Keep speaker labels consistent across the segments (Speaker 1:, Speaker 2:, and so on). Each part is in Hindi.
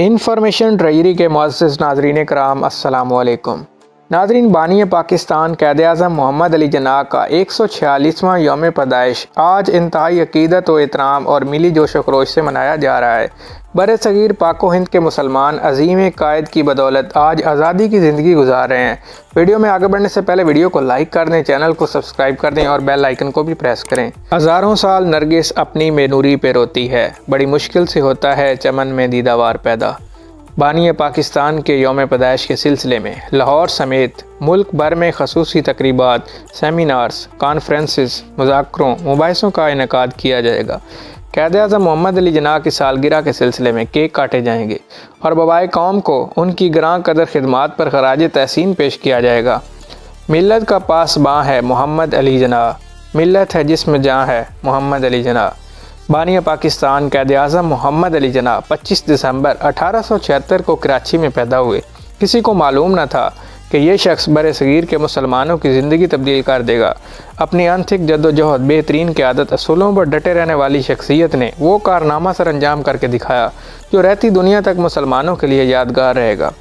Speaker 1: इंफॉर्मेशन ट्रेजरी के मुअज़्ज़िज़ नाज़रीन कराम अस्सलामु अलैकुम। नाज़रीन, बानी पाकिस्तान क़ायद-ए-आज़म मोहम्मद अली जिन्ना का 146वां यौम पैदाइश आज इंतहाई अक़ीदत व एहतराम और मिली जोश व खरोश से मनाया जा रहा है। बर-ए-सग़ीर पाक व हिंद के मुसलमान अज़ीम कायद की बदौलत आज आज़ादी की ज़िंदगी गुजार रहे हैं। वीडियो में आगे बढ़ने से पहले वीडियो को लाइक कर दें, चैनल को सब्सक्राइब कर दें और बेल आइकन को भी प्रेस करें। हज़ारों साल नरगिस अपनी बेनूरी पे रोती है, बड़ी मुश्किल से होता है चमन में दीदावार पैदा। बानी पाकिस्तान के यौम पैदाइश के सिलसिले में लाहौर समेत मुल्क भर में खसूसी तकरीबात, सेमिनार्स, कॉन्फ्रेंसेस, मुज़ाकरों, मुबाहिसों का इनेकाद किया जाएगा। क़ायद-ए-आज़म मोहम्मद अली जिन्ना की सालगिरह के सिलसिले में केक काटे जाएंगे और बबाए कौम को उनकी ग्रां कदर खिदमात पर खराज तहसीन पेश किया जाएगा। मिल्लत का पासबां है मोहम्मद अली जिन्ना, मिल्लत है जिसमें जां है मोहम्मद अली जिन्ना। बानी पाकिस्तान क़ायद-ए-आज़म मोहम्मद अली जिन्ना 25 दिसंबर 1876 को कराची में पैदा हुए। किसी को मालूम न था कि ये शख्स बर-ए-सग़ीर के मुसलमानों की ज़िंदगी तब्दील कर देगा। अपनी अनथिक जद्दोजहद, बेहतरीन क़यादत, असूलों पर डटे रहने वाली शख्सियत ने वो कारनामा सर अंजाम करके दिखाया जो रहती दुनिया तक मुसलमानों के लिए यादगार रहेगा।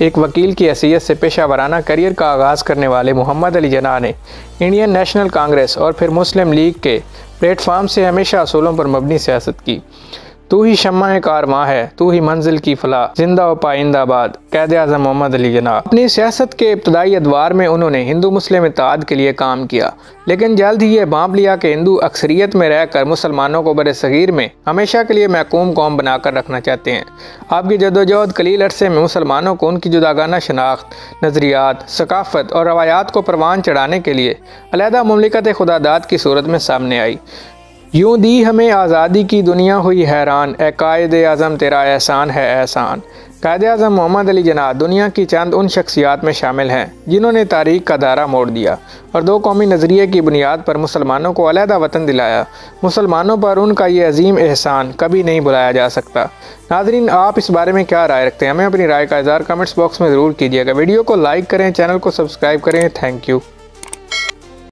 Speaker 1: एक वकील की हैसियत से पेशा वराना करियर का आगाज़ करने वाले मोहम्मद अली जिन्ना ने इंडियन नेशनल कांग्रेस और फिर मुस्लिम लीग के प्लेटफार्म से हमेशा असूलों पर मबनी सियासत की। तू ही शम्मा कारवां है, तू ही मंजिल की फलाह, जिंदा व पाइंदाबाद, क़ायद-ए-आज़म मोहम्मद अली जिन्ना। अपनी सियासत के इब्तदाई अदवार में उन्होंने हिंदू मुस्लिम इत्तेहाद के लिए काम किया, लेकिन जल्द ही ये भांप लिया कि हिंदू अक्सरियत में रहकर मुसलमानों को बर-ए-सग़ीर में हमेशा के लिए महकूम कौम बनाकर रखना चाहते हैं। आपकी जद्दोजहद कलील अरसे में मुसलमानों को उनकी जुदागाना शनाख्त, नज़रियात, सकाफ़त और रवायात को परवान चढ़ाने के लिए अलहदा मुमलिकत खुदादाद की सूरत में सामने आई। यूँ दी हमें आज़ादी की दुनिया हुई हैरान, ए क़ायद-ए-आज़म तेरा एहसान है एहसान। क़ायद-ए-आज़म मोहम्मद अली जिन्ना दुनिया की चंद उन शख्सियात में शामिल हैं जिन्होंने तारीख़ का दायरा मोड़ दिया और दो कौमी नज़रिए की बुनियाद पर मुसलमानों को अलहदा वतन दिलाया। मुसलमानों पर उनका ये अजीम एहसान कभी नहीं भुलाया जा सकता। नाज़रीन, आप इस बारे में क्या राय रखते हैं? हमें अपनी राय का इज़हार कमेंट्स बॉक्स में ज़रूर कीजिएगा। वीडियो को लाइक करें, चैनल को सब्सक्राइब करें। Thank you.